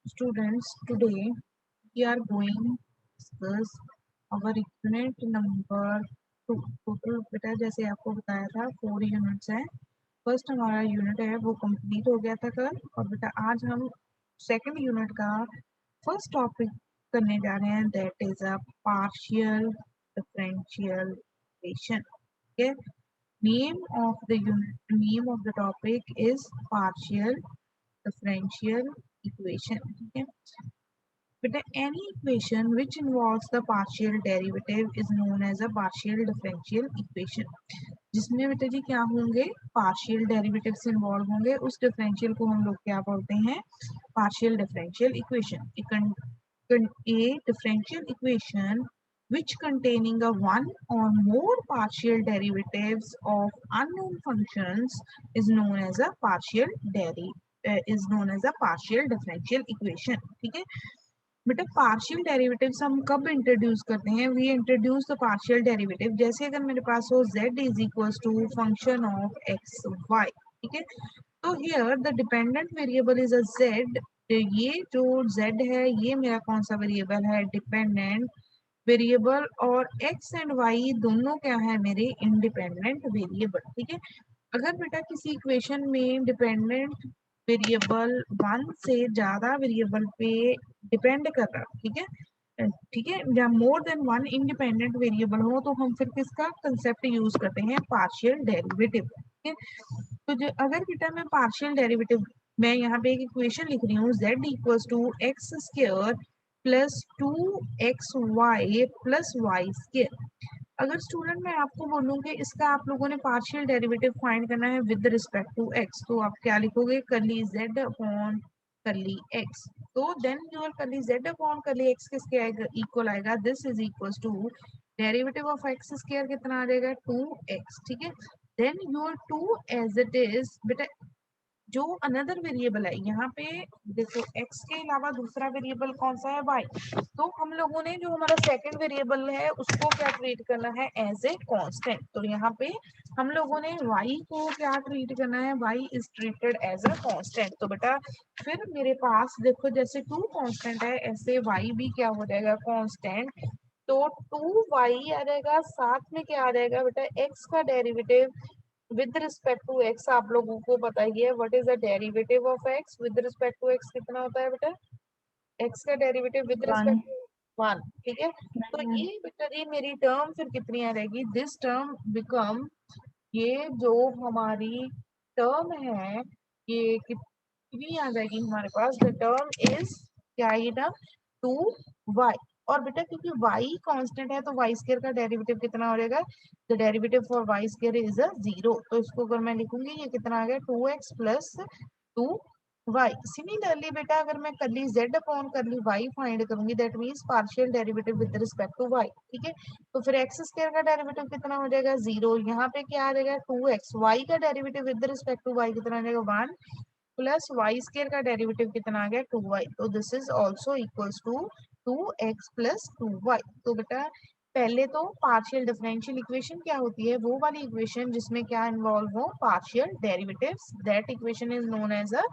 Students, today we are going to discuss our unit number 2. Total बेटा जैसे आपको बताया था 4 यूनिट्स हैं. फर्स्ट हमारा यूनिट है वो कंप्लीट हो गया था कल, और बेटा आज हम सेकंड यूनिट का फर्स्ट टॉपिक करने जा रहे हैं, that is a partial differential equation. ठीक है. Name of the topic is partial differential equation. ठीक है बेटा. Any equation which involves the partial derivative is known as a partial differential equation. जिसमें बेटा जी क्या होंगे, पार्शियल डेरिवेटिव्स इन्वॉल्व होंगे, उस डिफरेंशियल को हम लोग क्या बोलते हैं, partial differential equation. A differential equation which containing a one or more partial derivatives of unknown functions is known as a partial differential equation. ठीक है बेटा. पार्शियल डेरिवेटिव्स हम कब इंट्रोड्यूस करते हैं, we introduce the partial derivative जैसे अगर मेरे पास हो z is equal to function of x y. ठीक है. तो here the dependent variable is a z. ये जो z है ये मेरा कौन सा वेरिएबल है, डिपेंडेंट वेरिएबल, और x एंड y दोनों क्या है, मेरे इंडिपेंडेंट वेरिएबल. ठीक है. अगर बेटा किसी इक्वेशन में डिपेंडेंट वेरिएबल वन से ज्यादा वेरिएबल पे डिपेंड कर रहा, ठीक है, ठीक है, या more than one independent variable हो, तो हम फिर किसका कंसेप्ट यूज करते हैं, पार्शियल डेरिवेटिव. ठीक है. तो जो अगर बेटा मैं पार्शियल डेरिवेटिव, मैं यहाँ पे एक इक्वेशन लिख रही हूँ, z equals to x square plus 2xy plus Y square. अगर स्टूडेंट मैं आपको बोलूँ कि इसका आप लोगों ने पार्शियल डेरिवेटिव फाइंड करना है विद रिस्पेक्ट टू एक्स, तो आप क्या लिखोगे, curly z upon curly x. तो then your curly z upon curly x किसके आएगा, इक्वल आएगा, this is equal to derivative of x square कितना आ जाएगा, 2x. ठीक है. Then your 2 as it is बेटा. जो अनदर वेरिएबल है यहाँ पे देखो, x के अलावा दूसरा वेरिएबल कौन सा है, y. तो हम लोगों ने जो हमारा सेकंड वेरिएबल है उसको क्या ट्रीट करना है, एज ए कांस्टेंट. तो यहाँ पे हम लोगों ने y को क्या ट्रीट करना है, y is treated as a constant. तो बेटा फिर मेरे पास देखो, जैसे 2 कांस्टेंट है ऐसे y भी क्या हो जाएगा, कांस्टेंट. तो 2y आ जाएगा, साथ में क्या आ जाएगा बेटा, x का derivative with respect to x. आप लोगों को पता ही है what is the derivative of x with respect to x, कितना होता है बेटा, एक्स का derivative with one. Respect to 1. ठीक है. तो ये बेटा जी मेरी टर्म फिर कितनी आ जाएगी, दिस टर्म बिकम, ये जो हमारी टर्म है ये कितनी आ जाएगी हमारे पास, द टर्म इज क्या आएगी ना, 2y. और बेटा क्योंकि y कांस्टेंट है तो y स्क्वायर का डेरिवेटिव कितना हो जाएगा, the derivative for y square is a 0. तो इसको अगर मैं लिखूंगी ये कितना आ गया, 2x प्लस 2y. सिमिलरली बेटा अगर मैं curly z upon curly y find करूंगी, that means partial derivative with respect to y. ठीक है. तो फिर एक्स स्क्वायर का डेरिवेटिव कितना हो जाएगा, 0. यहाँ पे क्या आ जाएगा, 2x. y का derivative with respect to y कितना आ जाएगा, 1 प्लस वाई स्क्वायर का डेरिवेटिव कितना आ गया, 2y. तो this is also equals to 2x plus 2y. तो बेटा पहले तो पार्शियल डिफरेंशियल इक्वेशन क्या होती है, वो वाली इक्वेशन जिसमें क्या इन्वॉल्व हो, partial derivatives, that equation is known as a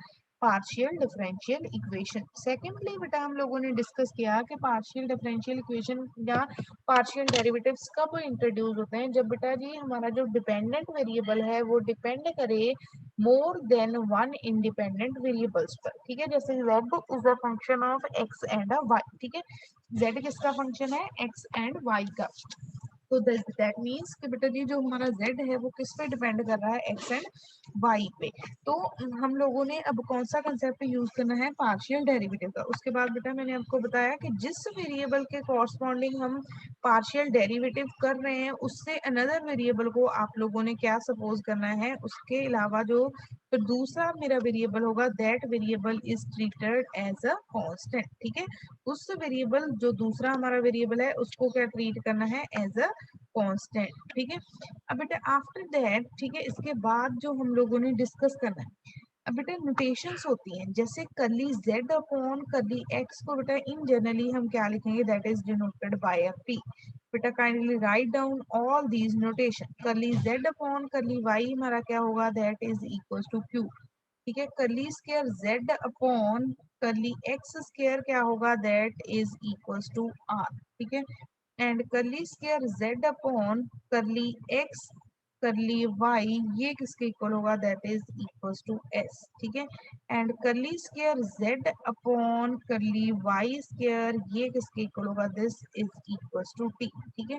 partial differential equation. Secondly बेटा हम लोगों ने डिस्कस किया कि पार्शियल डिफरेंशियल इक्वेशन या पार्शियल डेरिवेटिव्स कब इंट्रोड्यूस होते हैं, जब बेटा जी हमारा जो डिपेंडेंट वेरिएबल है वो डिपेंड करे more than one independent variables पर. ठीक है. जैसे z is a function of x and y. ठीक है. z किसका फंक्शन है, x एंड y का. तो दैट मीन्स कि बेटा जी जो हमारा z है वो किस पे डिपेंड कर रहा है, x एंड y पे. तो हम लोगों ने अब कौन सा कंसेप्ट यूज करना है, पार्शियल डेरिवेटिव का. उसके बाद बेटा मैंने आपको बताया कि जिस वेरिएबल के कॉरस्पॉन्डिंग हम पार्शियल डेरिवेटिव कर रहे हैं उससे अनदर वेरिएबल को आप लोगों ने क्या सपोज करना है, उसके अलावा जो फिर दूसरा मेरा वेरिएबल होगा, that variable is treated as a constant. ठीक है. उस वेरिएबल जो दूसरा हमारा वेरिएबल है उसको क्या ट्रीट करना है, एज अ कांस्टेंट. ठीक है. अब बेटा आफ्टर दैट, ठीक है, इसके बाद जो हम लोगों ने डिस्कस करना है, अब बेटा नोटेशंस होती हैं, जैसे करली z अपॉन करली x को बेटा इन जनरली हम क्या लिखेंगे, that is denoted by a p. बेटा kindly write down all these notation. Curly z upon curly y हमारा क्या होगा, that is equal to q. ठीक है. Curly square z upon curly x square क्या होगा, that is equals to r, ठीक है। And curly square z upon curly x curly y ये किसके इक्वल होगा, that is equals to s, ठीक है। And curly square z upon curly y square ये किसके इक्वल होगा, this is equals to t, ठीक है।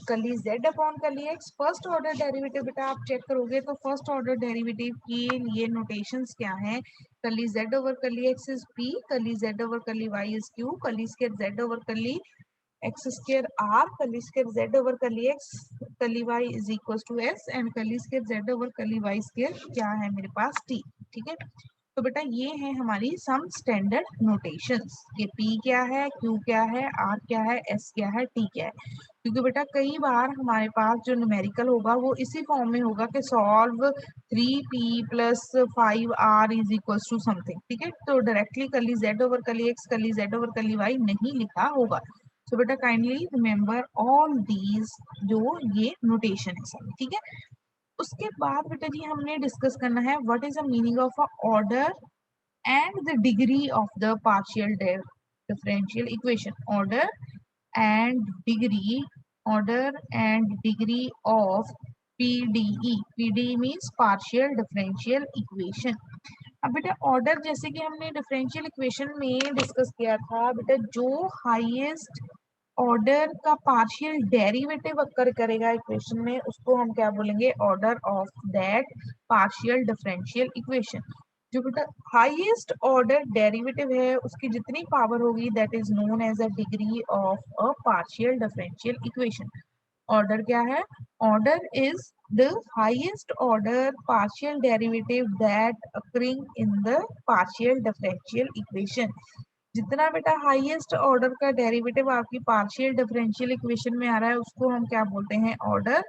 Curly z upon curly x first order derivative बेटा आप चेक करोगे तो फर्स्ट ऑर्डर डेरिवेटिव के लिए नोटेशंस क्या है, curly z over curly x is p, curly z over curly y is q, curly square z over curly x square r, curly square z over curly x curly y is equal to s and curly square z over curly y square क्या है मेरे पास T, ठीक है। तो बेटा ये है हमारी सम स्टैंडर्ड नोटेशंस, ये पी क्या है, क्यू क्या है, आर क्या है, एस क्या है, टी क्या है। क्योंकि बेटा कई बार हमारे पास जो न्यूमेरिकल होगा वो इसी फॉर्म में होगा कि solve 3p plus 5r is equal to something, ठीक है। तो directly curly z over curly x curly z over curly y नहीं लिखा होगा। सो बेटा काइंडली रिमेंबर ऑल दीज जो ये नोटेशन है सब, ठीक है। उसके बाद बेटा जी हमने डिस्कस करना है what is the meaning of a order and the degree of the partial differential equation. Order order and degree of PDE. PDE means partial differential equation. अब बेटा ऑर्डर जैसे कि हमने डिफरेंशियल इक्वेशन में डिस्कस किया था बेटा, जो हाईएस्ट ऑर्डर का पार्शियल डेरिवेटिव अकर करेगा इक्वेशन में उसको हम क्या बोलेंगे, order of that partial differential equation. जो बेटा हाईएस्ट ऑर्डर डेरिवेटिव है उसकी जितनी पावर होगी that is known as a degree of a partial differential equation. Order क्या है, order is the highest order partial derivative that occurring in the partial differential equation. जितना बेटा हाईएस्ट ऑर्डर का derivative आपकी पार्शियल डिफरेंशियल इक्वेशन में आ रहा है उसको हम क्या बोलते हैं, ऑर्डर।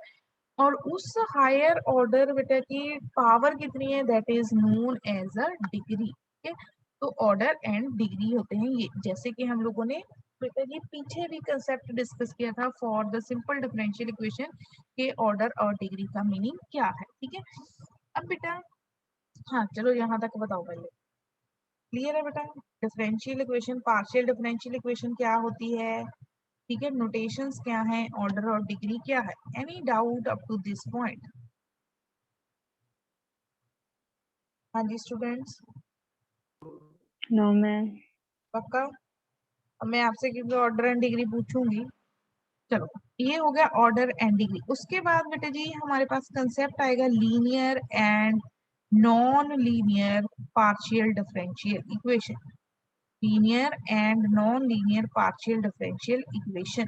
और उस हायर ऑर्डर बेटा की पावर कितनी है, that is known as a degree, ठीक है। तो ऑर्डर एंड डिग्री होते हैं ये, जैसे कि हम लोगों ने बेटा ये पीछे भी कंसेप्ट डिस्कस किया था for the simple differential equation के ऑर्डर और डिग्री का मीनिंग क्या है, ठीक है। अब बेटा हाँ चलो यहाँ तक बताओ पहले, क्लियर है बेटा। Differential equation partial differential equation क्या होती है, ठीक है, नोटेशंस क्या है, ऑर्डर और डिग्री क्या है, any doubt up to this point. हाँ जी स्टूडेंट्स, नो मैम। पक्का। अब मैं आपसे क्योंकि ऑर्डर एंड डिग्री पूछूंगी, चलो ये हो गया ऑर्डर एंड डिग्री। उसके बाद बेटा जी हमारे पास कंसेप्ट आएगा linear and non linear partial differential equation. Linear and non linear partial differential equation.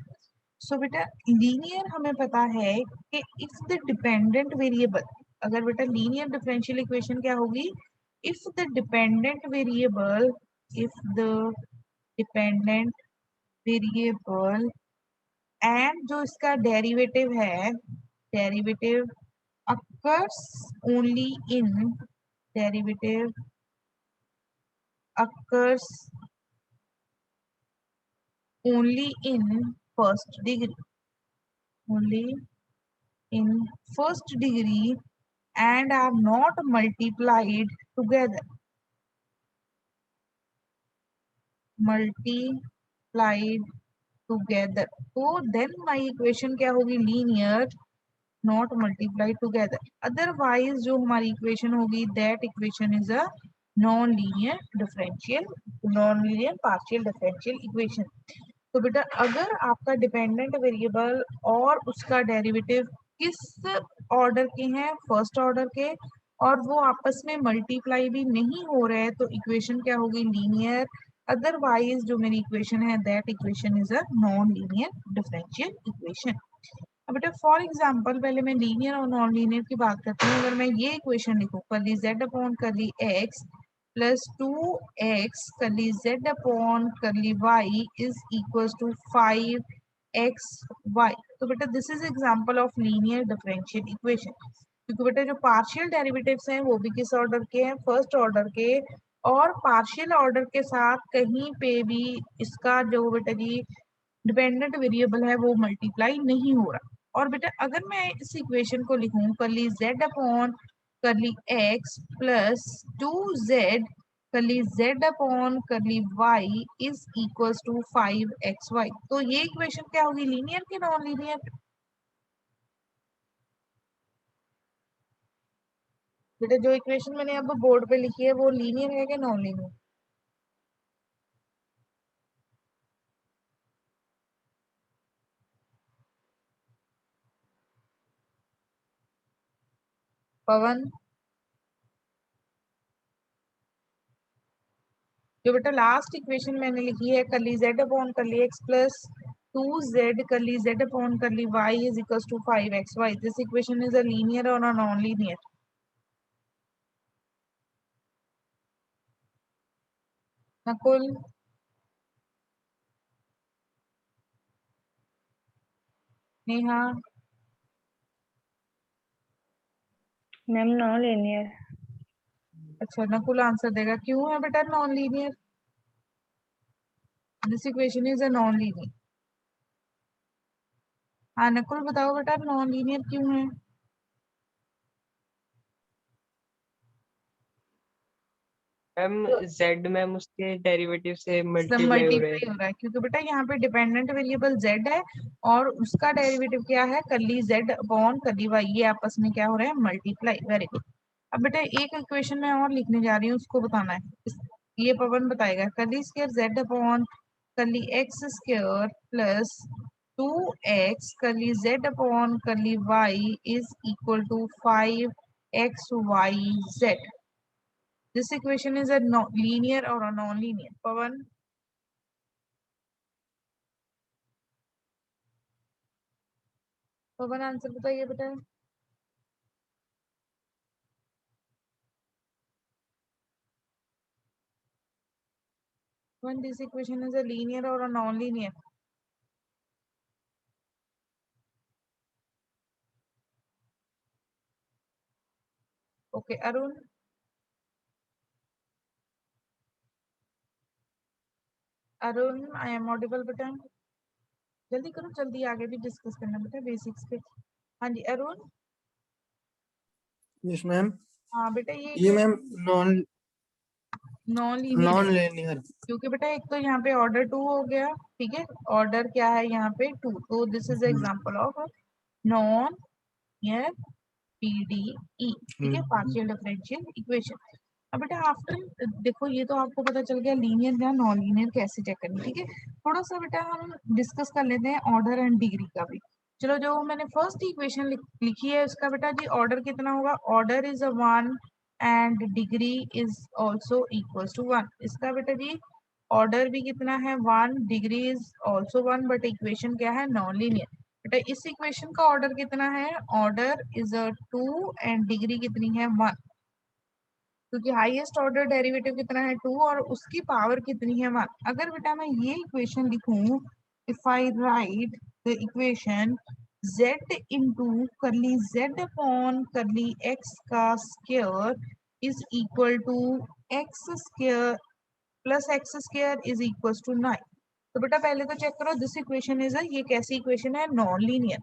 So बेटा लीनियर हमें पता है कि इफ द डिपेंडेंट वेरिएबल, अगर बेटा लीनियर डिफरेंशियल इक्वेशन क्या होगी, if the dependent variable, if the dependent variable and जो इसका डेरिवेटिव है, derivative occurs only in, derivative occurs only in first degree, only in first degree and are not multiplied together, multiplied together, तो then my equation क्या होगी, linear not multiplied together, otherwise जो हमारी equation होगी that equation is a non-linear differential, non-linear partial differential equation। तो बेटा अगर आपका डिपेंडेंट वेरिएबल और उसका डेरिवेटिव किस ऑर्डर के हैं, फर्स्ट ऑर्डर के, और वो आपस में मल्टीप्लाई भी नहीं हो रहे हैं तो इक्वेशन क्या होगी, लीनियर। अदरवाइज जो मेरी इक्वेशन है that equation is a non linear differential equation. अब बेटा फॉर एग्जांपल पहले मैं लीनियर और नॉन लीनियर की बात करती हूँ। अगर मैं ये इक्वेशन लिखूं, curly z upon curly x plus 2x curly z upon curly y is equal to 5xy, तो बेटा this is example of linear differential equation. क्योंकि बेटा जो पार्शियल डेरिवेटिव्स हैं वो भी किस ऑर्डर के हैं, फर्स्ट ऑर्डर के, और पार्शियल ऑर्डर के साथ कहीं पे भी इसका जो बेटा जी डिपेंडेंट वेरिएबल है वो मल्टीप्लाई नहीं हो रहा। और बेटा अगर मैं इस इक्वेशन को लिखूं curly z upon curly x plus 2z curly z upon curly y is equal to 5xy। तो ये इक्वेशन क्या होगी, लीनियर की नॉन लीनियर? बेटा जो इक्वेशन मैंने अब बोर्ड पे लिखी है वो लीनियर है कि नॉन लीनियर? पवन, जो बेटा लास्ट इक्वेशन मैंने लिखी है curly z upon curly x plus 2z curly z upon curly y is equal to 5xy, this equation is a linear और a non linear? Nakul, Neha, ma'am non linear. अच्छा Nakul answer देगा, क्यों है बेटा non linear? This equation is a non linear. हाँ नकुल बताओ बेटा non linear क्यों है? मैम z मैम उसके डेरिवेटिव से सब मल्टीप्लाई हो रहे मल्टीप्लाई हैं। हो रहा है क्योंकि बेटा यहाँ पे डिपेंडेंट वेरिएबल z है और उसका डेरिवेटिव क्या है, curly z upon curly y, ये आपस में क्या हो रहा है, मल्टीप्लाई। Very good. अब बेटा एक इक्वेशन मैं और लिखने जा रही हूँ, उसको बताना है। ये पवन बताएगा, curly square z upon curly x square plus 2x curly z upon curly y is equal to 5xyz। This equation is a linear और a non linear? Pawan, Pawan answer बताइए बेटा। When this equation is a linear or a non-linear? Okay, Arun. Arun, I am audible बेटा? जल्दी करो, जल्दी आगे भी discuss करना बेटा बेसिक्स पे। हाँ जी अरुण। Yes ma'am. हाँ बेटा ये मैम नॉन नॉन लीनियर है लीनियर। क्योंकि बेटा एक तो यहाँ पे ऑर्डर 2 हो गया, ठीक है, ऑर्डर क्या है यहाँ पे 2, तो this is example of non linear PDE, ठीक है, पार्शियल डिफरेंशियल इक्वेशन। अब बेटा आफ्टर देखो ये तो आपको पता चल गया लीनियर या नॉन लीनियर कैसे चेक करनी, ठीक है। थोड़ा सा बेटा हम डिस्कस कर लेते हैं ऑर्डर एंड डिग्री का भी। चलो जो मैंने फर्स्ट इक्वेशन लिखी है उसका बेटा जी ऑर्डर कितना होगा, order is a 1 and degree is also equals to 1। इसका बेटा जी ऑर्डर भी कितना है 1, degree is also 1, but equation क्या है, नॉन लीनियर। बेटा इस इक्वेशन का ऑर्डर कितना है, order is a 2 and degree कितनी है 1, क्योंकि हाईएस्ट ऑर्डर डेरिवेटिव कितना है 2 और उसकी पावर कितनी है 1। अगर बेटा मैं ये इक्वेशन लिखूं, if I write the equation z into curly z upon curly x का square is equal to x square plus x square is equal to 9। तो बेटा पहले तो चेक करो दिस इक्वेशन इज ये कैसी इक्वेशन है, नॉन लीनियर।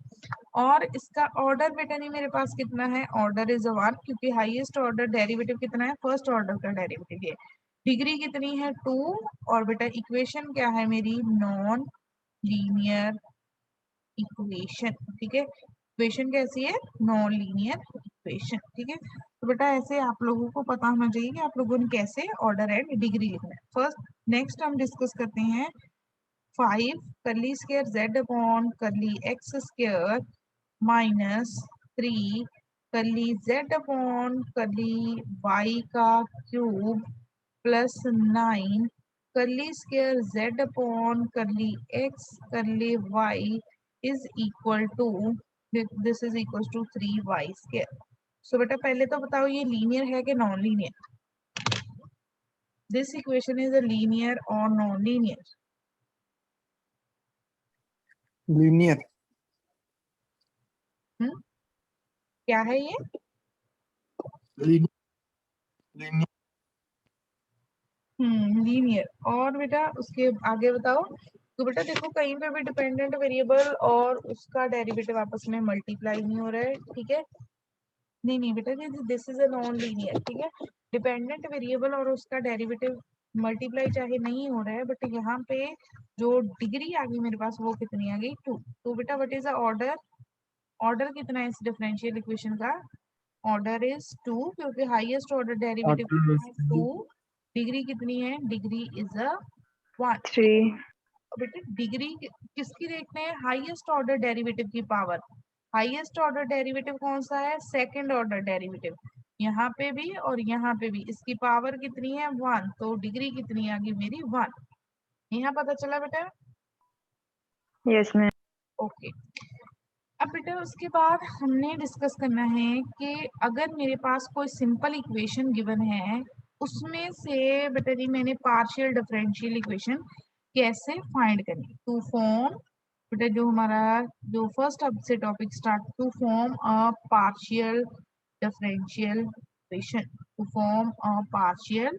और इसका ऑर्डर बेटा नहीं मेरे पास कितना है, ऑर्डर इज 1 क्योंकि हाईएस्ट ऑर्डर डेरिवेटिव कितना है, फर्स्ट ऑर्डर का डेरिवेटिव ये। डिग्री कितनी है 2 और बेटा इक्वेशन क्या है मेरी, नॉन लीनियर इक्वेशन, ठीक है। इक्वेशन कैसी है, नॉन लीनियर इक्वेशन, ठीक है। तो बेटा ऐसे आप लोगों को पता होना चाहिए कि आप लोगों ने कैसे ऑर्डर एंड डिग्री लिखना है। फर्स्ट नेक्स्ट हम डिस्कस करते हैं 5 curly square z upon curly x square minus 3 curly z upon curly y का cube plus 9 curly square z upon curly x curly y is equal to, this is equal to 3y square. So बेटा पहले तो बताओ ये linear है कि non linear? This equation is a linear और non linear? Linear. क्या है ये, लीनियर। लीनियर। और बेटा उसके आगे बताओ। तो बेटा देखो कहीं पे भी डिपेंडेंट वेरिएबल और उसका डेरिवेटिव आपस में मल्टीप्लाई नहीं हो रहा है, ठीक है। नहीं नहीं बेटा this is a non linear, ठीक है। डिपेंडेंट वेरिएबल और उसका डेरिवेटिव मल्टीप्लाई चाहे नहीं हो रहा है, बट यहाँ पे जो डिग्री आ गई मेरे पास वो कितनी आ गई 2। तो बेटा what is the order, order कितना है इस डिफरेंशियल इक्वेशन का, ऑर्डर इज 2 क्योंकि हाईएस्ट ऑर्डर डेरिवेटिव कितना है 2, डिग्री कितनी है, डिग्री इज अ 1। 3. बेटा डिग्री किसकी देखते हैं, हाईएस्ट ऑर्डर डेरिवेटिव की पावर, हाईएस्ट ऑर्डर डेरिवेटिव कौन सा है, सेकंड ऑर्डर डेरिवेटिव, यहाँ पे भी और यहाँ पे भी इसकी पावर कितनी है 1, तो डिग्री कितनी आ गई मेरी 1। यहाँ पता चला बेटा, Yes, ma'am. ओके। अब बेटा उसके बाद हमने डिस्कस करना है कि अगर मेरे पास कोई सिंपल इक्वेशन गिवन है उसमें से बेटा जी मैंने पार्शियल डिफरेंशियल इक्वेशन कैसे फाइंड करनी, टू फॉर्म, बेटा जो हमारा जो फर्स्ट अब से topic start, to form a partial differential equation, to form a partial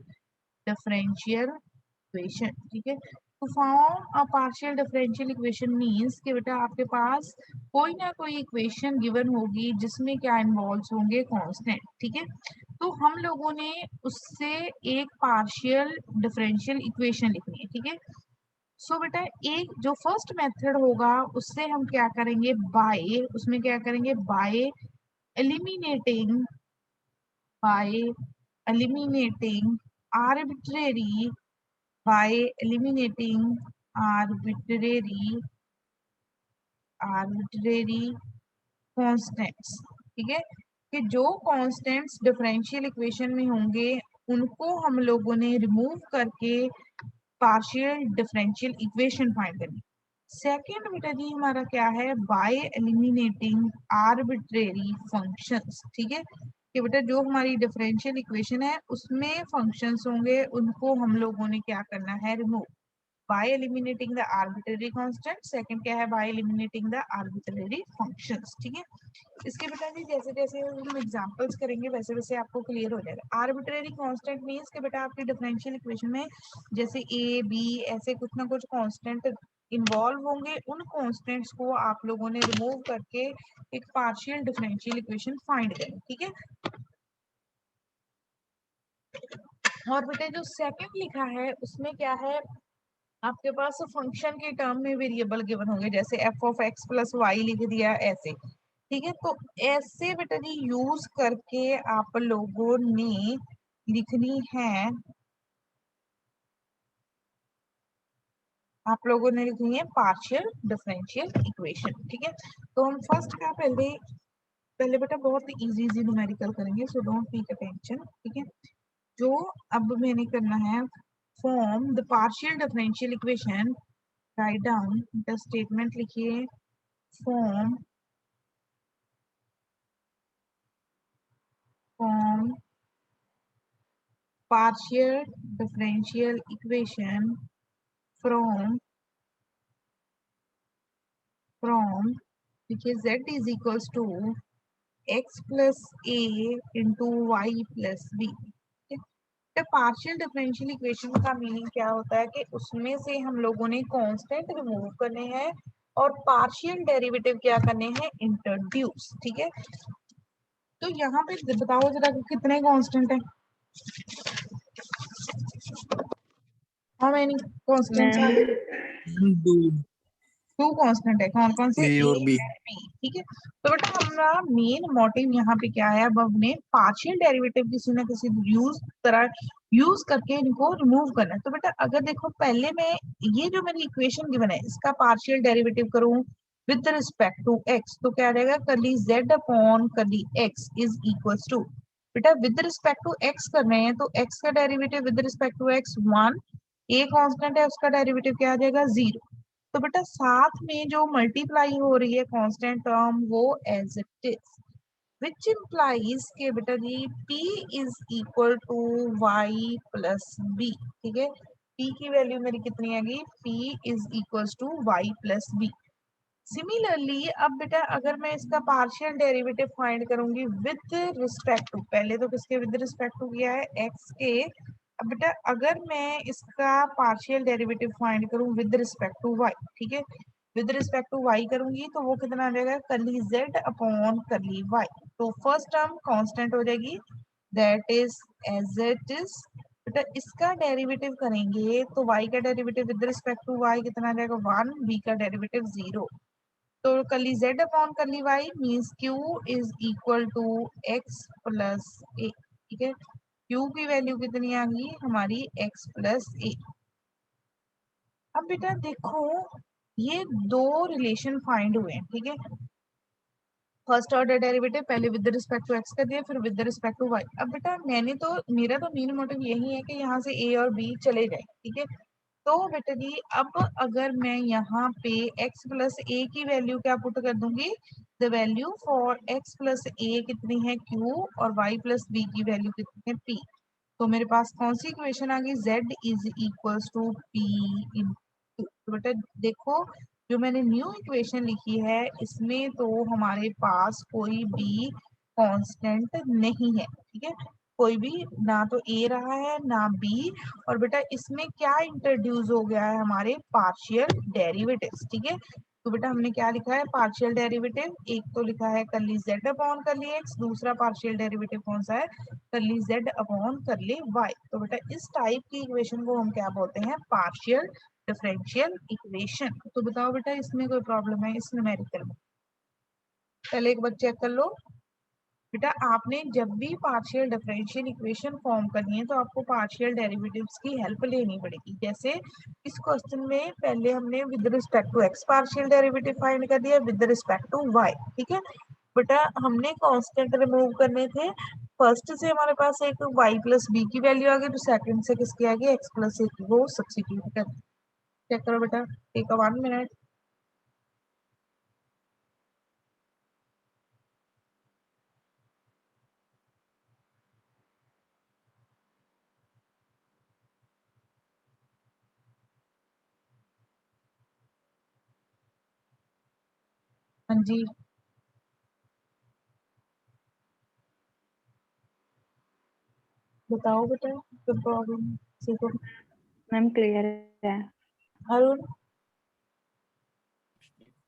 differential equation, ठीक है। तो form a partial differential equation means कि बेटा आपके पास कोई ना कोई इक्वेशन गिवन होगी जिसमें क्या इन्वॉल्व होंगे कांस्टेंट, ठीक है। तो हम लोगों ने उससे एक पार्शियल डिफरेंशियल इक्वेशन लिखनी है, ठीक है। सो बेटा एक जो फर्स्ट मेथड होगा उससे हम क्या करेंगे, बाय उसमें क्या करेंगे, eliminating bye eliminating arbitrary by eliminating arbitrary constants, ठीक है। कि जो कांस्टेंट्स डिफरेंशियल इक्वेशन में होंगे उनको हम लोगों ने रिमूव करके पार्शियल डिफरेंशियल इक्वेशन फाइंड करनी। सेकंड बेटा जी हमारा क्या है, बाय एलिमिनेटिंग आर्बिट्रेरी फंक्शंस, ठीक है। कि बेटा जो हमारी डिफरेंशियल इक्वेशन है उसमें फंक्शंस होंगे उनको हम लोगों ने क्या करना है, remove by eliminating the arbitrary constant, second क्या है, bye eliminating the arbitrary functions, ठीक है। इसके बेटा जी जैसे जैसे हम एग्जांपल्स करेंगे वैसे वैसे आपको क्लियर हो जाएगा। आर्बिट्रेरी कांस्टेंट मींस कि बेटा आपकी डिफरेंशियल इक्वेशन में जैसे ए बी ऐसे कुछ ना कुछ कांस्टेंट इन्वॉल्व होंगे, उन कांस्टेंट्स को आप लोगों ने रिमूव करके एक पार्शियल डिफरेंशियल इक्वेशन फाइंड करें, ठीक है। और बेटा जो सेकंड लिखा है उसमें क्या है, आपके पास फंक्शन के टर्म में वेरिएबल गिवन होंगे जैसे f of x plus y लिख दिया ऐसे, ठीक है। तो ऐसे बेटा जी यूज करके आप लोगों ने लिखनी है, आप लोगों ने लिखनी है पार्शियल डिफरेंशियल इक्वेशन, ठीक है। तो हम फर्स्ट का पहले पहले बेटा बहुत इजी इजी न्यूमेरिकल करेंगे, सो डोंट टेक अटेंशन, ठीक है। जो अब मैंने करना है, form the partial differential equation, write down the statement लिखिए, form partial differential equation from which is z is equals to x plus a into y plus b। तो partial differential equation का मीनिंग क्या होता है कि उसमें से हम लोगों ने कांस्टेंट रिमूव करने हैं और पार्शियल डेरिवेटिव क्या करने हैं, इंट्रोड्यूस, ठीक है। तो यहाँ पे बताओ जरा कि कितने कांस्टेंट है, how many constants are, Ma'am. Two constant है, कौन कौन से, A ए और B। एंड बी, ठीक है। तो बेटा हमारा मेन मोटिव यहाँ पे क्या है, अब हमने पार्शियल डेरिवेटिव किसी ना किसी तरह यूज करके इनको रिमूव करना है। तो बेटा अगर देखो पहले मैं ये जो मेरी इक्वेशन गिवन है इसका पार्शियल डेरिवेटिव करूं विद रिस्पेक्ट टू एक्स, तो क्या रहेगा, curly z upon curly x is equals to, बेटा विद रिस्पेक्ट टू एक्स कर रहे हैं तो एक्स का derivative with respect to x 1, a constant है उसका डेरिवेटिव क्या आ जाएगा 0। तो बेटा साथ में जो मल्टीप्लाई हो रही है कांस्टेंट टर्म वो as it is, which implies के बेटा जी p is equal to y plus b, ठीक है। p की वैल्यू मेरी कितनी आ गई, p is equal to y plus b। Similarly अब बेटा अगर मैं इसका पार्शियल डेरिवेटिव फाइंड करूंगी विद रिस्पेक्ट टू, पहले तो किसके विद रिस्पेक्ट टू किया है, x के। अब बेटा अगर मैं इसका पार्शियल डेरिवेटिव फाइंड करूं विद रिस्पेक्ट टू y, ठीक है, विद रिस्पेक्ट टू y करूंगी तो वो कितना आ जाएगा, curly z upon curly y। तो फर्स्ट टर्म कांस्टेंट हो जाएगी that is as it is. बेटा इसका डेरिवेटिव करेंगे तो y का derivative with respect to y कितना आ जाएगा 1, b का डेरिवेटिव 0। तो curly z upon curly y means q is equal to x plus a। ठीक है, q की वैल्यू कितनी आ गई हमारी x प्लस a। अब बेटा देखो ये दो रिलेशन फाइंड हुए हैं, ठीक है। फर्स्ट ऑर्डर डेरिवेटिव पहले विद रिस्पेक्ट टू एक्स कर दिया, फिर विद रिस्पेक्ट टू वाई। अब बेटा मेरा तो मेन मोटिव यही है कि यहाँ से ए और बी चले जाए, ठीक है। तो बेटा जी अब अगर मैं यहाँ पे x प्लस ए की वैल्यू क्या पुट कर दूंगी, द वैल्यू फॉर x प्लस ए कितनी है q और y प्लस बी की वैल्यू कितनी है p। तो मेरे पास कौन सी इक्वेशन आ गई, z is equals to p इन। तो बेटा देखो जो मैंने न्यू इक्वेशन लिखी है इसमें तो हमारे पास कोई भी कांस्टेंट नहीं है, ठीक है। कोई भी ना तो ए रहा है ना बी। और बेटा इसमें क्या इंट्रोड्यूस हो गया है हमारे पार्शियल डेरिवेटिव्स, ठीक है। तो बेटा हमने क्या लिखा है पार्शियल डेरिवेटिव, एक तो लिखा है curly z upon curly x, दूसरा पार्शियल डेरिवेटिव कौन सा है curly z upon curly y। तो बेटा इस टाइप की इक्वेशन को हम क्या बोलते हैं पार्शियल डिफरेंशियल इक्वेशन। तो बताओ बेटा इसमें कोई प्रॉब्लम है इस न्यूमेरिकल में, पहले एक बार चेक कर लो। बेटा आपने जब भी पार्शियल डिफरेंशियल इक्वेशन फॉर्म करनी है तो आपको पार्शियल डेरिवेटिव्स की हेल्प लेनी पड़ेगी। जैसे इस क्वेश्चन में पहले हमने with respect to x partial derivative find कर दिया, विद रिस्पेक्ट टू वाई, ठीक है। बेटा हमने कांस्टेंट रिमूव करने थे, फर्स्ट से हमारे पास एक y प्लस बी की वैल्यू आ गई, तो सेकंड से किसकी आ गई x प्लस ए की, वो सब्स्टिट्यूट कर। चेक करो बेटा, टेक अ 1 मिनट। हाँ जी बताओ बेटा क्या प्रॉब्लम सीखो। मैम क्लियर है। Arun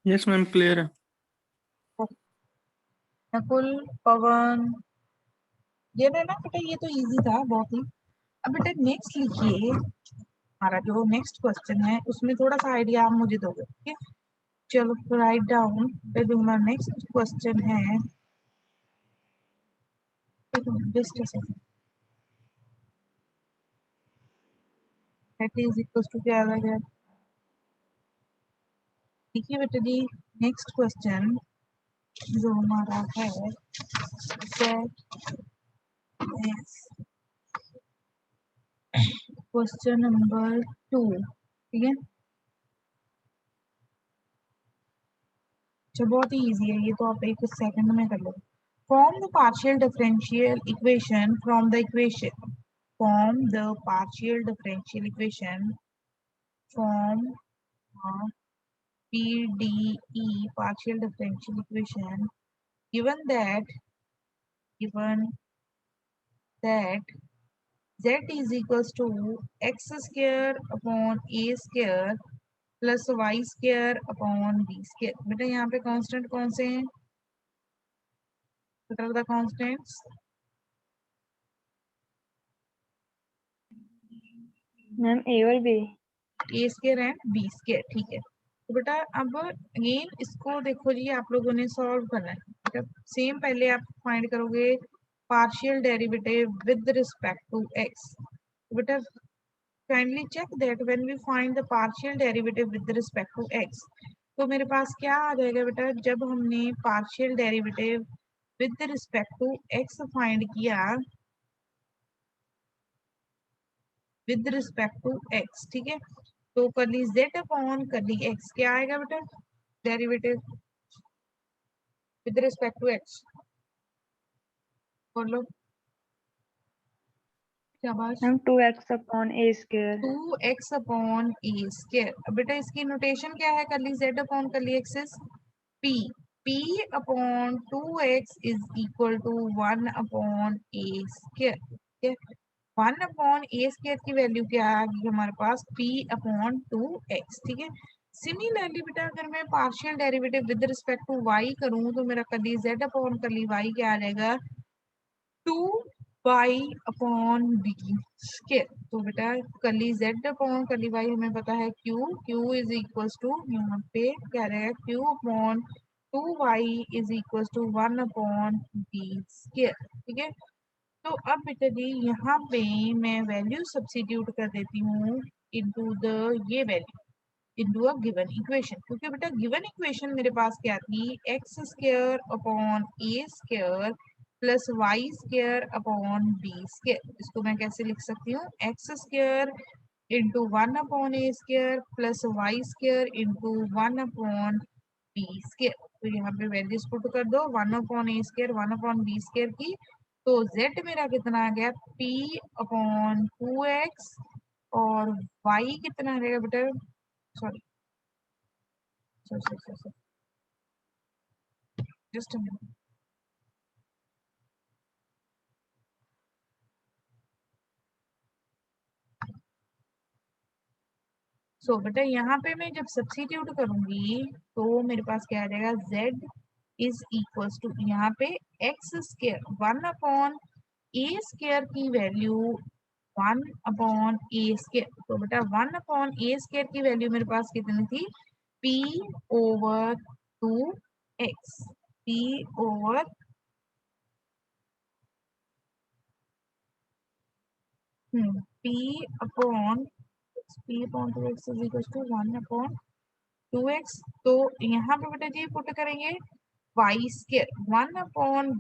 Yes, ma'am. Clear है। नकुल पवन, ये ना बेटा ये तो इजी था बहुत ही। अब बेटा नेक्स्ट लिखिए, हमारा जो नेक्स्ट क्वेश्चन है उसमें थोड़ा सा आइडिया आप मुझे दोगे, ठीक है। चलो राइट डाउन पे जो हमारा नेक्स्ट क्वेश्चन है, just that is equal to क्या आ गया। देखिए बेटा जी नेक्स्ट क्वेश्चन जो हमारा है क्वेश्चन नंबर 2, ठीक है। अच्छा बहुत ही इजी है ये तो, आप एक सेकंड में कर लो। Form the partial differential equation from the equation, form the partial differential equation from PDE partial differential equation given that z is equals to x square upon a square plus y square upon b square. बेटा यहाँ पे constant कौन से हैं, what are the constants? Ma'am A और B. A square and B square, ठीक है। तो बेटा अब अगेन इसको देखो जी आप लोगों ने सॉल्व करना है। बेटा सेम पहले आप फाइंड करोगे partial derivative with respect to X. बेटा kindly check that when we find the partial derivative with respect to x, तो मेरे पास क्या आ जाएगा बेटा, जब हमने partial derivative with respect to X find किया विद रिस्पेक्ट टू एक्स, ठीक है। तो curly z upon curly x क्या आएगा बेटा derivative with respect to x, बोलो शाबाश। मैम 2x अपॉन ए स्क्वायर। 2x अपॉन ए स्क्वायर। अब बेटा इसकी नोटेशन क्या है, curly z upon curly x is p, p upon 2x is equal to 1 upon a square, ठीक है। 1 अपॉन ए स्क्वायर की वैल्यू क्या आ गई हमारे पास p अपॉन 2x, ठीक है। सिमिलरली बेटा अगर मैं partial derivative with respect to y करूं तो मेरा करली z अपॉन करली y क्या आ जाएगा 2 y अपॉन b स्क्वायर। तो बेटा कली z अपॉन कली y हमें पता है q इज इक्वल्स टू, यहाँ पे क्या रहेगा q upon 2y is equals to 1 upon b square. ठीक है, तो अब बेटा जी यहाँ पे मैं वैल्यू सब्स्टिट्यूट कर देती हूँ इनटू द ये value into a given equation, क्योंकि बेटा गिवन इक्वेशन मेरे पास क्या थी, एक्स स्क्वायर अपॉन ए square plus Y square upon B square. इसको मैं कैसे लिख सकती हूँ, एक्स स्क्वायर इंटू 1 अपॉन ए square plus Y square into 1 upon B square. तो यहाँ पे वैल्यूज पुट कर दो, 1 अपॉन ए स्क्वायर 1 अपॉन बी स्क्वायर की, तो z मेरा कितना आ गया p अपॉन 2x, और y कितना रहेगा बेटा, सॉरी जस्ट अ मिनट। सो बेटा यहाँ पे मैं जब सब्स्टिट्यूट करूंगी तो मेरे पास क्या आ जाएगा, z इज इक्वल्स टू, यहाँ पे एक्स स्क्वायर 1 अपॉन ए स्क्वायर की वैल्यू 1 अपॉन ए स्क्वायर। तो बेटा 1 अपॉन ए स्क्वायर की वैल्यू मेरे पास कितनी थी, p over 2x, p over p upon p upon 2x is equal to 1 upon 2x। तो यहाँ पे बेटा जी पुट करेंगे y square 1 upon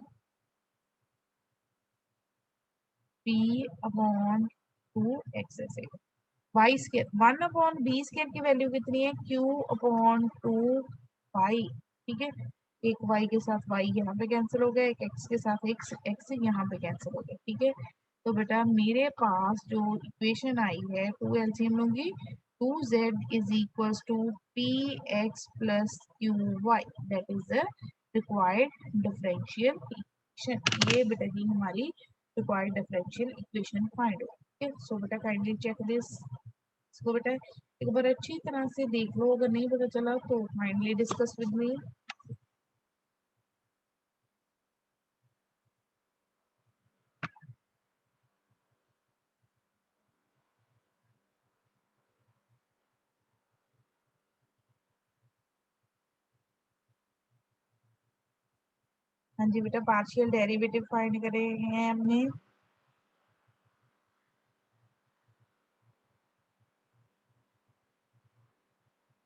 p upon 2x ऐसे, y square 1 upon b square की वैल्यू कितनी है, q अपॉन 2y। ठीक है, एक y के साथ y यहाँ पे कैंसिल हो गया, एक x के साथ x यहाँ पे कैंसिल हो गया। ठीक है, तो बेटा मेरे पास जो इक्वेशन आई है, 2 एलसीएम लूंगी, 2z is equals to px plus qy, that is the required differential equation. ये बेटा जी हमारी रिक्वायर्ड डिफरेंशियल इक्वेशन फाइंड हो। ठीक है, सो बेटा काइंडली चेक दिस। इसको बेटा एक बार अच्छी तरह से देख लो, अगर नहीं पता चला तो काइंडली डिस्कस विद मी। हाँ जी बेटा, पार्शियल डेरिवेटिव फाइंड करेंगे हमने।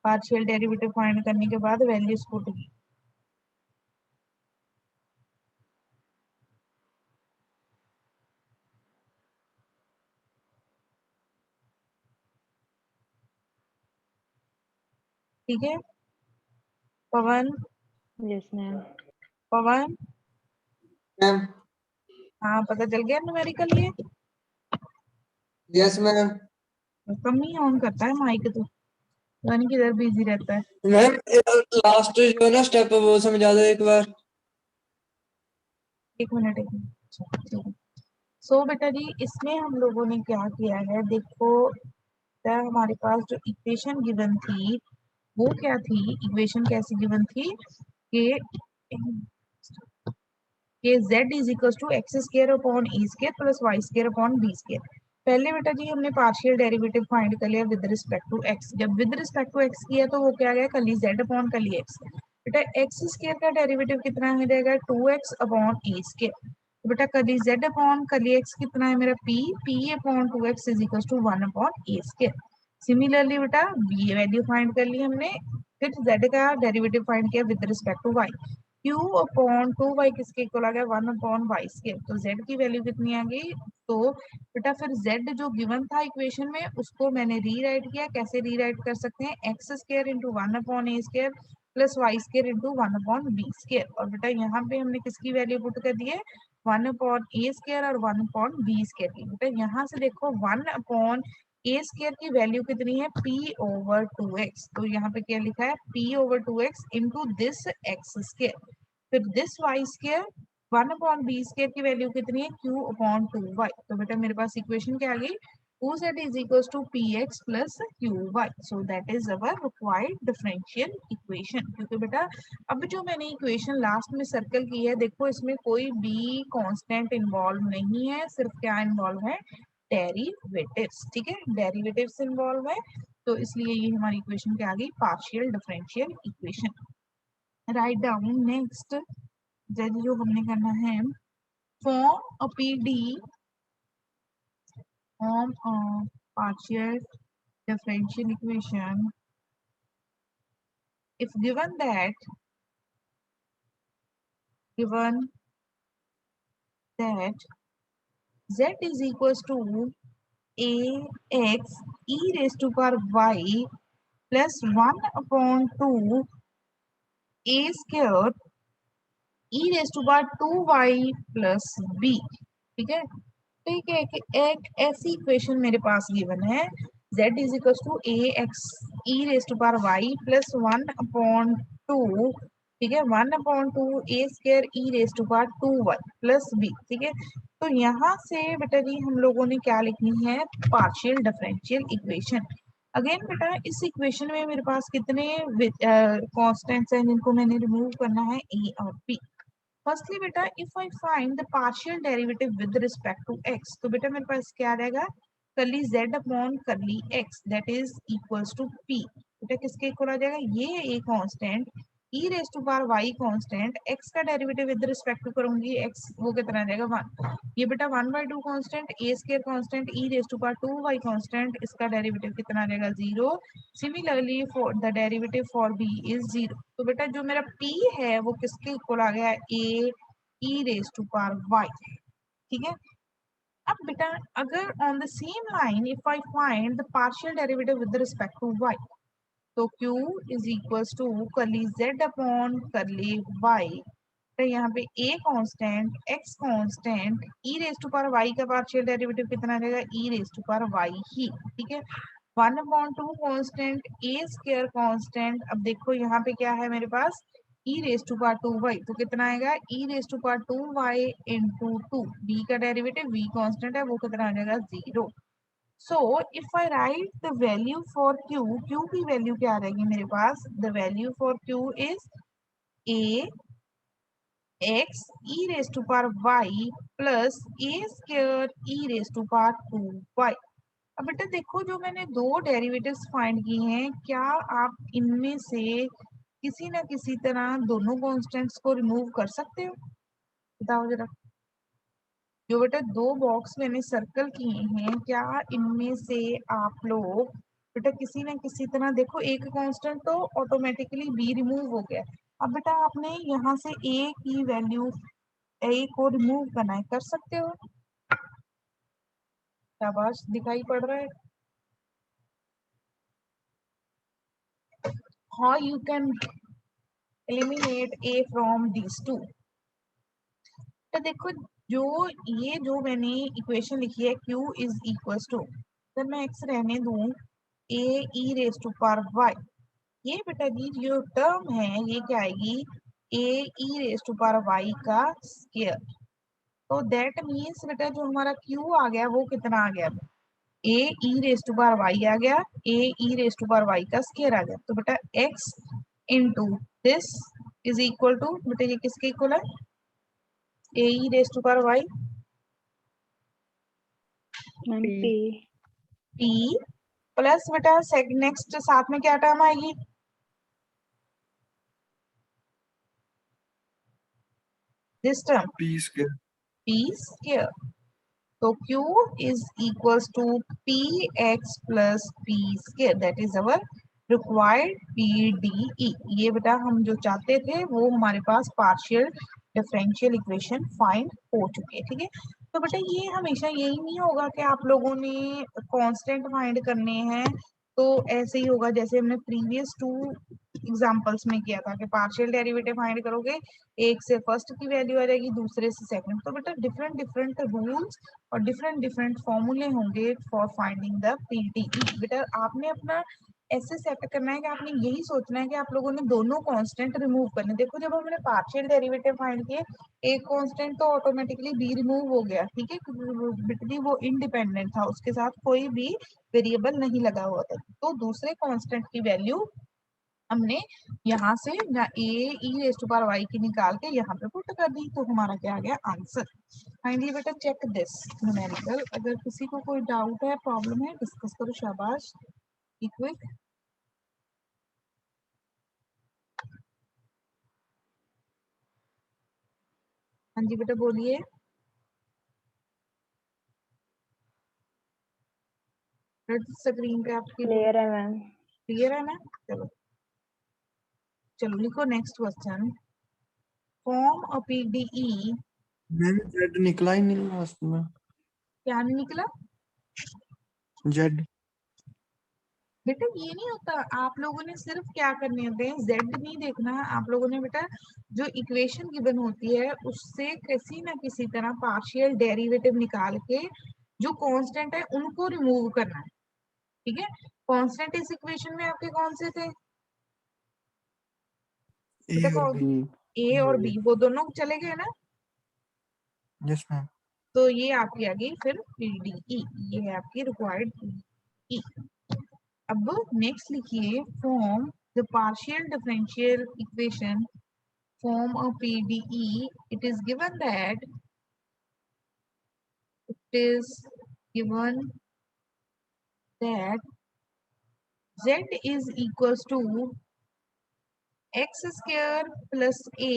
पार्शियल डेरिवेटिव फाइंड करने के बाद वैल्यूज पुट की। ठीक है पवन, यस मैम। पवन मैम। हाँ पता चल गया न्यूमेरिकल ये, yes ma'am. Come he on करता है माइक तो, यानी किधर बिजी रहता है। मैम लास्ट जो है ना स्टेप वो समझा दो एक बार। एक मिनट एक मिनट, अच्छा, ठीक है। सो बेटा जी इसमें हम लोगों ने क्या किया है, देखो बेटा हमारे पास जो इक्वेशन गिवन थी वो क्या थी, इक्वेशन कैसी गिवन थी कि z is equal to x square upon e square plus Y square upon B square. पहले बेटा जी हमने पार्शियल डेरिवेटिव फाइंड कर लिया विद रिस्पेक्ट टू x, जब विद रिस्पेक्ट टू x किया तो वो क्या गया, curly z upon curly x। बेटा एक्स स्क्वायर का डेरिवेटिव कितना हो जाएगा, 2x अपॉन ए स्क्वायर। तो बेटा कली z अपॉन कली x कितना है मेरा p upon 2x is equal to 1 upon A square. Similarly बेटा b वैल्यू फाइंड कर ली हमने, फिर z का डेरिवेटिव फाइंड किया with respect to y, q upon 2y किसके इक्वल आ गया, 1 अपॉन वाई स्क्वायर। तो z की वैल्यू कितनी आ गई, तो बेटा फिर z जो गिवन था इक्वेशन में उसको मैंने रीराइट किया, कैसे रीराइट कर सकते हैं, एक्स स्क्वायर इंटू 1 अपॉन ए square plus Y square into 1 upon B square. और बेटा यहाँ पे हमने किसकी वैल्यू पुट कर दी है, 1 अपॉन ए स्क्वायर और 1 अपॉन बी स्क्वायर की। बेटा यहाँ से देखो 1 अपॉन ए स्क्वायर की वैल्यू कितनी है, p ओवर 2x, तो यहाँ पे क्या लिखा है, p over 2x into this X square, फिर this Y square 1 upon B square की वैल्यू कितनी है, q अपॉन 2y। तो बेटा मेरे पास इक्वेशन क्या आ गई, whose z is equals to px plus qy. So that is our required differential equation. क्योंकि बेटा अब जो मैंने इक्वेशन लास्ट में सर्कल की है, देखो इसमें कोई भी कांस्टेंट इन्वॉल्व नहीं है, सिर्फ क्या इन्वॉल्व है, डेरिवेटिव्स। ठीक है, डेरिवेटिव्स इन्वॉल्व है, तो इसलिए ये हमारी इक्वेशन क्या आ गई, partial differential equation. Write down next जो हमने करना है, form a PD form a partial differential equation if given that z is equals to ax e raised to power y plus 1 upon 2 a square e raised to power 2y plus b। ठीक है, ठीक है कि एक ऐसी equation मेरे पास given है, z is equal to A X E raise to power Y plus 1/2, ठीक है, 1/2 A square E raise to power 2y plus b। ठीक है, तो यहाँ से बेटा जी हम लोगों ने क्या लिखनी है, पार्शियल डिफरेंशियल इक्वेशन। अगेन बेटा इस इक्वेशन में मेरे पास कितने कांस्टेंट्स हैं जिनको मैंने रिमूव करना है, a और b। फर्स्टली बेटा if I find the partial derivative with respect to x, तो बेटा मेरे पास क्या रहेगा, curly z upon curly x that is equals to p। बेटा किसके इक्वल आ जाएगा, ये a constant e raise to power y constant, x का डेरिवेटिव विद रिस्पेक्ट टू करूंगी x, वो कितना आ जाएगा 1। ये बेटा 1/2 constant, a square constant, e raise to power 2y constant, इसका डेरिवेटिव कितना आ जाएगा 0। Similarly for the derivative for b is 0। तो बेटा जो मेरा p है वो किसके इक्वल आ गया, a e raise to power y। ठीक है, अब बेटा अगर on the same line if I find the partial derivative with respect to y, तो q is equals to curly z upon curly y। तो यहाँ पे a constant, x constant, e raise to power y का partial derivative कितना रहेगा, e raise to power y ही। ठीक है, 1/2 कांस्टेंट, a स्क्वायर कांस्टेंट, अब देखो यहाँ पे क्या है मेरे पास, e raise to power 2y, तो कितना आएगा, e raise to power 2y into 2, b का डेरिवेटिव v कांस्टेंट है वो कितना आ जाएगा 0। So if I write the value for q, q की वैल्यू क्या रहेगी मेरे पास, the value for q is a x e raise to power y plus a square e raise to power 2y। अब बेटा देखो जो मैंने दो डेरिवेटिव्स फाइंड किए हैं, क्या आप इनमें से किसी ना किसी तरह दोनों कांस्टेंट्स को रिमूव कर सकते हो, बताओ जरा। जो बेटा दो बॉक्स मैंने सर्कल किए हैं, क्या इनमें से आप लोग बेटा किसी ना किसी तरह, देखो एक कांस्टेंट तो ऑटोमेटिकली बी रिमूव हो गया, अब बेटा आपने यहाँ से ए की वैल्यू ए को रिमूव करना है, कर सकते हो, शाबाश दिखाई पड़ रहा है। How you can eliminate A from these two. तो देखो जो मैंने इक्वेशन लिखी है q इज इक्वल्स टू, अगर मैं x रहने दूं a e raise to power y, ये बेटा जी जो टर्म है ये क्या आएगी, a e raise to power y का स्क्वायर। तो दैट मीन्स बेटा जो हमारा q आ गया वो कितना आ गया, a e raise to power y आ गया, a e raise to power y का स्क्वायर आ गया। तो बेटा x into this is equal to, बेटा ये किसके इक्वल है, a e raise to power y ma'am P. p। p plus बेटा नेक्स्ट साथ में क्या टर्म आएगी, this term p square p square. तो q is equals to p x plus p square, that is our required PDE। ये बेटा हम जो चाहते थे वो हमारे पास पार्शियल डिफरेंशियल इक्वेशन फाइंड हो चुकी है। ठीक है, तो बेटा ये हमेशा यही नहीं होगा कि आप लोगों ने कांस्टेंट फाइंड करने हैं, तो ऐसे ही होगा जैसे हमने प्रीवियस 2 एग्जांपल्स में किया था कि पार्शियल डेरिवेटिव फाइंड करोगे, एक से फर्स्ट की वैल्यू आ जाएगी, दूसरे से सेकंड। तो बेटा डिफरेंट डिफरेंट रूल्स और डिफरेंट डिफरेंट फॉर्मूले होंगे फॉर फाइंडिंग द PDE। बेटा आपने अपना ऐसे सेट करना है कि आपने यही सोचना है कि आप लोगों ने दोनों कांस्टेंट रिमूव करने। देखो जब हमने पार्शियल डेरिवेटिव फाइंड किए, एक कांस्टेंट तो ऑटोमेटिकली बी रिमूव हो गया, ठीक है, क्योंकि वो इंडिपेंडेंट था, उसके साथ कोई भी वेरिएबल नहीं लगा हुआ था। तो दूसरे कांस्टेंट की वैल्यू हमने यहाँ से ना A E raise to power Y की निकाल के यहाँ पे पुट कर दी, तो हमारा क्या आ गया आंसर। फाइनली बेटा चेक दिस न्यूमेरिकल। अगर किसी को कोई डाउट है, प्रॉब्लम है, डिस्कस करो, शाबाश, क्विक। हाँ जी बेटा बोलिए। स्क्रीन पे आपकी क्लियर है मैम। क्लियर है ना? चलो चलो लिखो next question. Form a PDE. Ma'am Z निकला ही नहीं लास्ट में। क्या नहीं निकला जेड बेटा? ये नहीं होता, आप लोगों ने सिर्फ क्या करने होते हैं, जेड नहीं देखना है आप लोगों ने बेटा। जो इक्वेशन गिवन होती है उससे किसी ना किसी तरह पार्शियल डेरिवेटिव निकाल के जो कांस्टेंट है उनको रिमूव करना है, ठीक है। कांस्टेंट इस इक्वेशन में आपके कौन से थे ए बेटा? और कौन? बी। ए और बी, वो दोनों चले गए ना, यस मैम। तो ये आपकी आ गई फिर पीडीई, ये है आपकी रिक्वायर्ड पीडीई। अब नेक्स्ट लिखिए, form the partial differential equation, form a PDE. It is given that Z is equals to x square plus a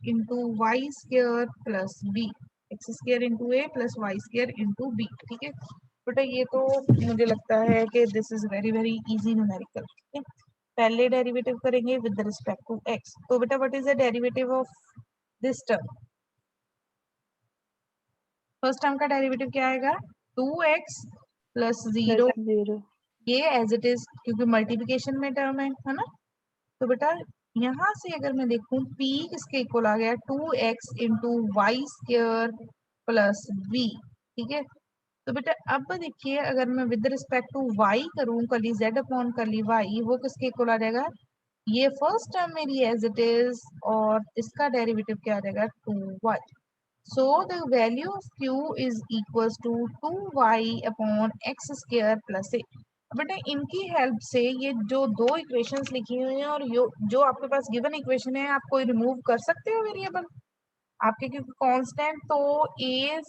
into y square plus b, x square into a plus y square into b, ठीक है बेटा। ये तो मुझे लगता है कि this is very very easy numerical, ठीक है। पहले डेरिवेटिव करेंगे विद रिस्पेक्ट टू x, तो बेटा what is the derivative of this term? First term का डेरिवेटिव क्या आएगा? 2x प्लस 0, 0 ये एज इट इज क्योंकि मल्टीप्लिकेशन में टर्म है ना। तो बेटा यहाँ से अगर मैं देखूं p किसके इक्वल आ गया? 2x into y square plus b, ठीक है। तो बेटा अब देखिए, अगर मैं विद रिस्पेक्ट टू y करूं, कली z अपॉन कली y, वो किसके इक्वल आ जाएगा? ये फर्स्ट टर्म मेरी एज इट इज, और इसका डेरिवेटिव क्या आ जाएगा? 2y। So the value of q is equals to 2y upon x square plus a। बेटा इनकी हेल्प से ये जो दो इक्वेशंस लिखी हुई हैं और जो आपके पास गिवन इक्वेशन है, आप कोई रिमूव कर सकते हो वेरिएबल आपके, क्योंकि कांस्टेंट तो ए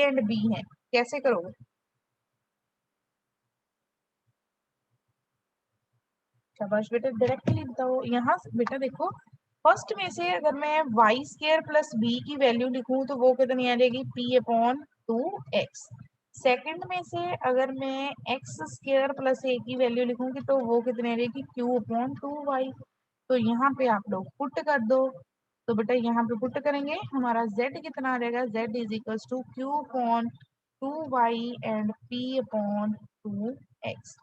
एंड बी है। कैसे करोगे? शाबाश बेटा, डायरेक्टली बताओ। यहाँ से बेटा देखो, फर्स्ट में से अगर मैं वाई स्क्र प्लस बी की वैल्यू लिखूं तो वो कितनी आ जाएगी? P upon 2x। सेकंड में से अगर मैं एक्स स्क्र प्लस ए की वैल्यू लिखूंगी तो वो कितनी आ जाएगी? Q upon 2y। तो यहाँ पे आप लोग पुट कर दो, तो बेटा यहाँ पे पुट करेंगे, हमारा z कितना आ जाएगा? z is equals to q upon 2y and p upon 2x।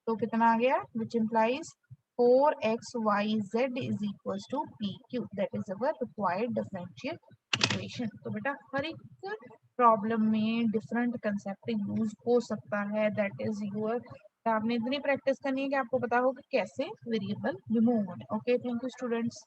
तो कितना आ गया? Which implies 4xyz is equals to pq, that is our required differential equation। तो बेटा हर एक प्रॉब्लम में डिफरेंट कंसेप्ट यूज हो सकता है, दैट इज योर। आपने इतनी प्रैक्टिस करनी है कि आपको पता हो कि कैसे वेरिएबल रिमूव होने। Okay, thank you students.